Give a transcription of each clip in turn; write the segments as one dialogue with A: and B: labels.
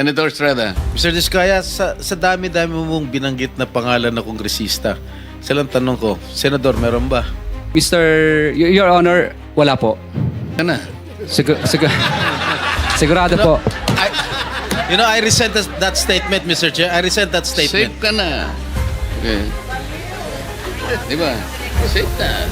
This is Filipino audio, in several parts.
A: Senator Estrada.
B: Mr. Diskaya, sa dami-dami mong binanggit na pangalan na kongresista, isa lang tanong ko, Senador, meron ba?
C: Your Honor, wala po.
A: Ano?
C: Sigurado po.
B: I resent that statement, Mr. Chair. I resent that statement.
A: Safe ka na. Okay. Diba? Safe na.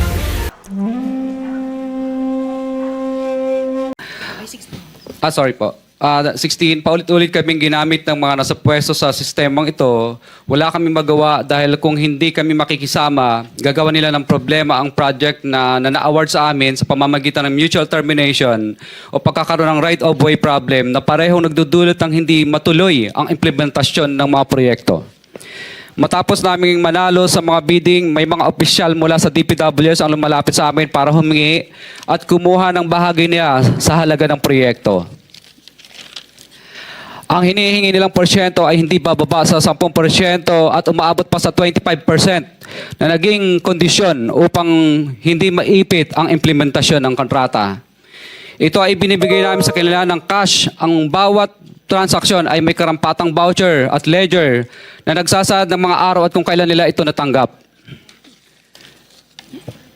C: Sorry po. 16, paulit-ulit kaming ginamit ng mga nasa pwesto sa sistemang ito. Wala kami magawa dahil kung hindi kami makikisama, gagawa nila ng problema ang project na na-award sa amin sa pamamagitan ng mutual termination o pagkakaroon ng right-of-way problem na parehong nagdudulot ng hindi matuloy ang implementasyon ng mga proyekto. Matapos naming manalo sa mga bidding, may mga opisyal mula sa DPWs ang lumalapit sa amin para humingi at kumuha ng bahagi niya sa halaga ng proyekto. Ang hinihingi nilang porsyento ay hindi bababa sa 10% at umaabot pa sa 25% na naging kondisyon upang hindi maipit ang implementasyon ng kontrata. Ito ay binibigay namin sa kanila ng cash. Ang bawat transaksyon ay may karampatang voucher at ledger na nagsasaad ng mga araw at kung kailan nila ito natanggap.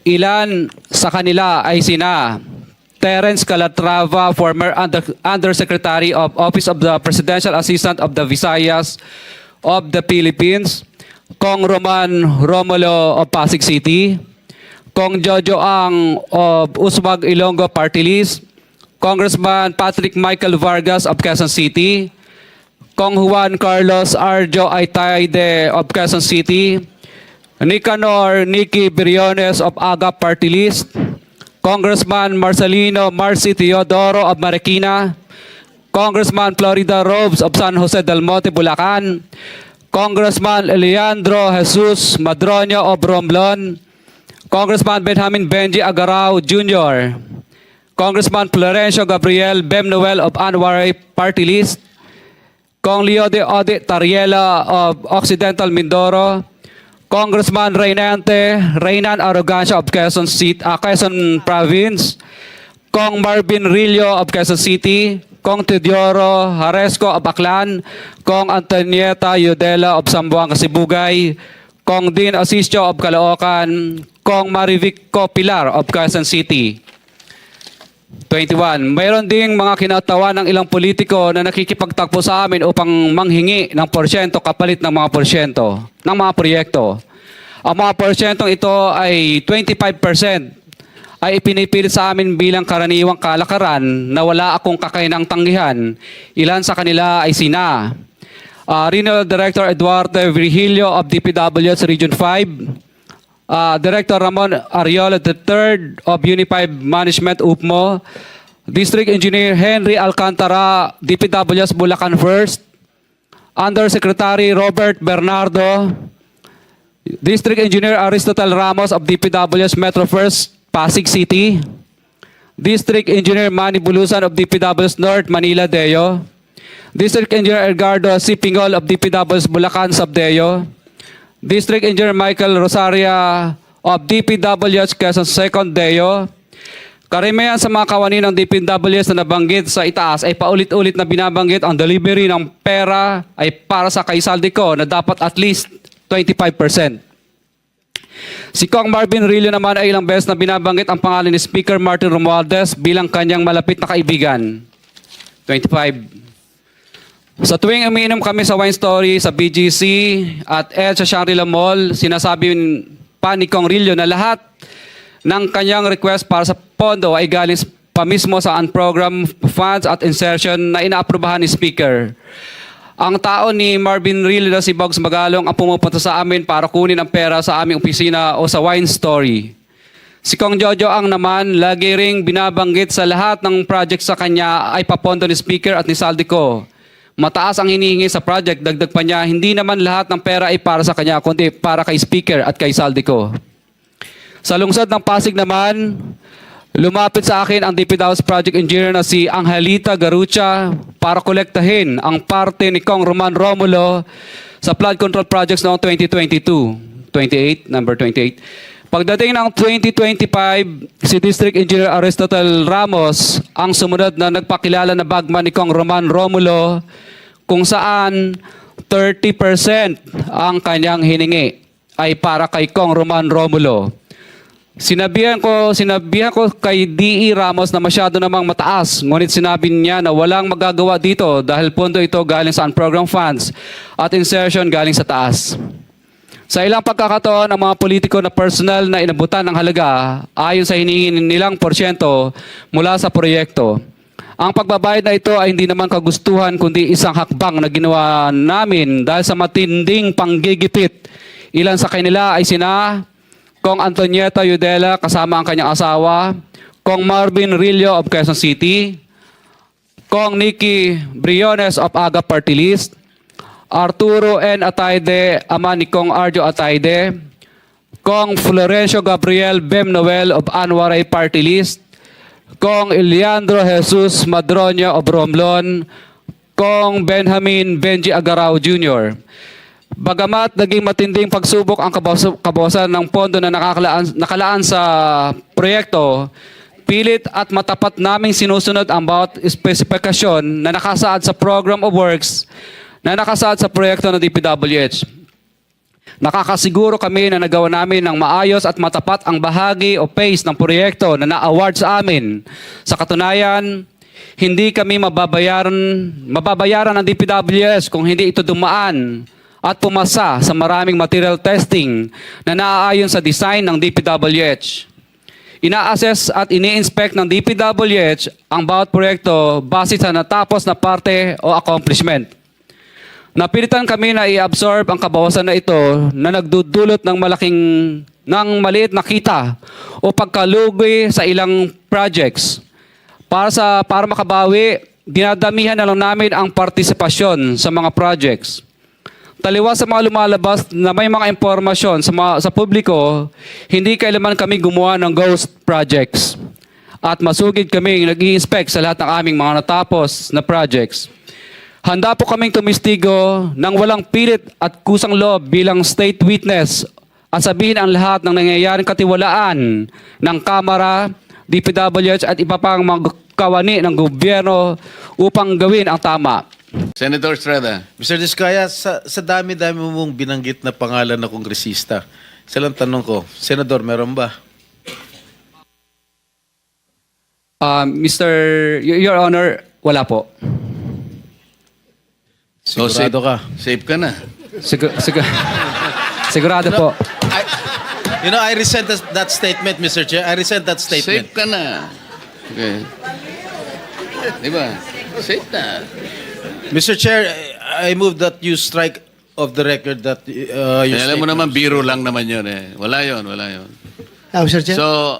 C: Ilan sa kanila ay sina Terence Calatrava, former Undersecretary of Office of the Presidential Assistant of the Visayas of the Philippines, Kong Roman Romulo of Pasig City, Kong Jojo Ang of Uswag Ilonggo Party List, Congressman Patrick Michael Vargas of Quezon City, Kong Juan Carlos Arjo Aitaide of Quezon City, Nicanor Nicky Briones of Aga Party List, Congressman Marcelino Marcy Teodoro of Marikina, Congressman Florida Robes of San Jose del Monte, Bulacan, Congressman Leandro Jesus Madroño of Romblon, Congressman Benjamin Benji Agarao Jr., Congressman Florencio Gabriel Bemnoel of Anwaray Party List, Kong Leo de Ode Tariela of Occidental Mindoro, Congressman Reynan Arrogancia of Quezon Province, Kong Marvin Rillo of Quezon City, Kong Teodoro Haresco of Aklan, Kong Antonieta Yudela of Zamboanga, Sibugay, Kong Dean Asisio of Caloocan, Kong Marivic Pilar of Quezon City. 21. Mayroon ding mga kinatawa ng ilang politiko na nakikipagtakbo sa amin upang manghingi ng porsyento kapalit ng mga porsyento ng mga proyekto. Ang mga porsyentong ito ay 25% ay ipinipilit sa amin bilang karaniwang kalakaran na wala akong kakainang tanggihan. Ilan sa kanila ay sina Regional Director Eduardo Virgilio of DPW's Region 5, Director Ramon Ariola III of Unified Management UPMO, District Engineer Henry Alcantara, DPW's Bulacan First, Undersecretary Robert Bernardo, District Engineer Aristotle Ramos of DPW's Metro First, Pasig City, District Engineer Manny Bulusan of DPW's North Manila Deo, District Engineer Edgardo C. Pingol of DPW's Bulacan Subdeo, District Engineer Michael Rosaria of DPWH Quezon Second Deo. Karamihan sa mga kawani ng DPWH na nabanggit sa itaas ay paulit-ulit na binabanggit ang delivery ng pera ay para sa kaisaldico na dapat at least 25%. Si Kong Marvin Rillo naman ay ilang beses na binabanggit ang pangalan ni Speaker Martin Romualdez bilang kanyang malapit na kaibigan. 25. Sa tuwing umiinom kami sa Wine Story, sa BGC at sa Shangri-La Mall, sinasabi pa ni Kong Rillo na lahat ng kanyang request para sa pondo ay galing pa mismo sa unprogrammed funds at insertion na inaaprubahan ni Speaker. Ang tao ni Marvin Rillo na si Bogs Magalong ang pumupunta sa amin para kunin ang pera sa aming opisina o sa Wine Story. Si Kong Jojo Ang naman, lagi ring binabanggit sa lahat ng project sa kanya ay papondo ni Speaker at ni Saldico. Mataas ang hinihingi sa project, dagdag pa niya, hindi naman lahat ng pera ay para sa kanya, kundi para kay Speaker at kay Saldico. Sa lungsod ng Pasig naman, lumapit sa akin ang DPW's project engineer na si Angelita Garucha para kolektahin ang parte ni Kong Roman Romulo sa flood control projects noong 2022. 28, number 28. Pagdating ng 2025, si District Engineer Aristotle Ramos ang sumunod na nagpakilala na bagman ni Kong Roman Romulo kung saan 30% ang kanyang hiningi ay para kay Kong Roman Romulo. Sinabihan ko kay D.E. Ramos na masyado namang mataas, ngunit sinabi niya na walang magagawa dito dahil pondo ito galing sa unprogrammed funds at insertion galing sa taas. Sa ilang pagkakataon, ang mga politiko na personal na inabutan ng halaga ayon sa hinihingin nilang porsyento mula sa proyekto. Ang pagbabayad na ito ay hindi naman kagustuhan kundi isang hakbang na ginawa namin dahil sa matinding panggigipit. Ilan sa kanila ay sina Kong Antonieta Yudela kasama ang kanyang asawa, Kong Marvin Rillo of Quezon City, Kong Nikki Briones of Aga Party List, Arturo N. Ataide, ama ni Kong Arjo Ataide, Kong Florencio Gabriel Bem Noel of Anwaray Party List, Kong Eliandro Jesus Madroño of Romblon, Kong Benjamin Benji Agarao Jr. Bagamat naging matinding pagsubok ang kabawasan ng pondo na nakalaan sa proyekto, pilit at matapat naming sinusunod ang bawat espesifikasyon na nakasaad sa Program of Works na nakasaad sa proyekto ng DPWH. Nakakasiguro kami na nagawa namin ng maayos at matapat ang bahagi o phase ng proyekto na na-award sa amin. Sa katunayan, hindi kami mababayaran ng DPWH kung hindi ito dumaan at pumasa sa maraming material testing na naaayon sa design ng DPWH. Ina-assess at ini-inspect ng DPWH ang bawat proyekto base sa natapos na parte o accomplishment. Napilitan kami na i-absorb ang kabawasan na ito na nagdudulot ng maliit na kita o pagkalugi sa ilang projects. Para makabawi, dinadamihan na lang namin ang partisipasyon sa mga projects. Taliwas sa mga lumalabas na may mga impormasyon sa publiko, hindi kailanman kami gumawa ng ghost projects. At masugid kami nag-i-inspect sa lahat ng aming mga natapos na projects. Handa po kaming tumistigo ng walang pilit at kusang loob bilang state witness at sabihin ang lahat ng nangyayaring katiwalaan ng Kamara, DPWH at iba pang mga kawani ng gobyerno upang gawin ang tama.
A: Senator Estrada.
B: Mr. Diskaya, sa dami-dami mong binanggit na pangalan na kongresista, isa lang tanong ko, Senador, meron ba?
C: Your Honor, wala po.
B: Sigurado ka?
A: Safe ka na.
C: Sigurado po.
B: I resent that statement, Mr. Chair. I resent that statement.
A: Safe ka na. Okay. Di ba? Safe na.
B: Mr. Chair, I move that you strike off the record that your
A: Alam mo
B: statement.
A: naman, biro lang naman yun eh. Wala yun.
D: Mr. Chair?
A: So,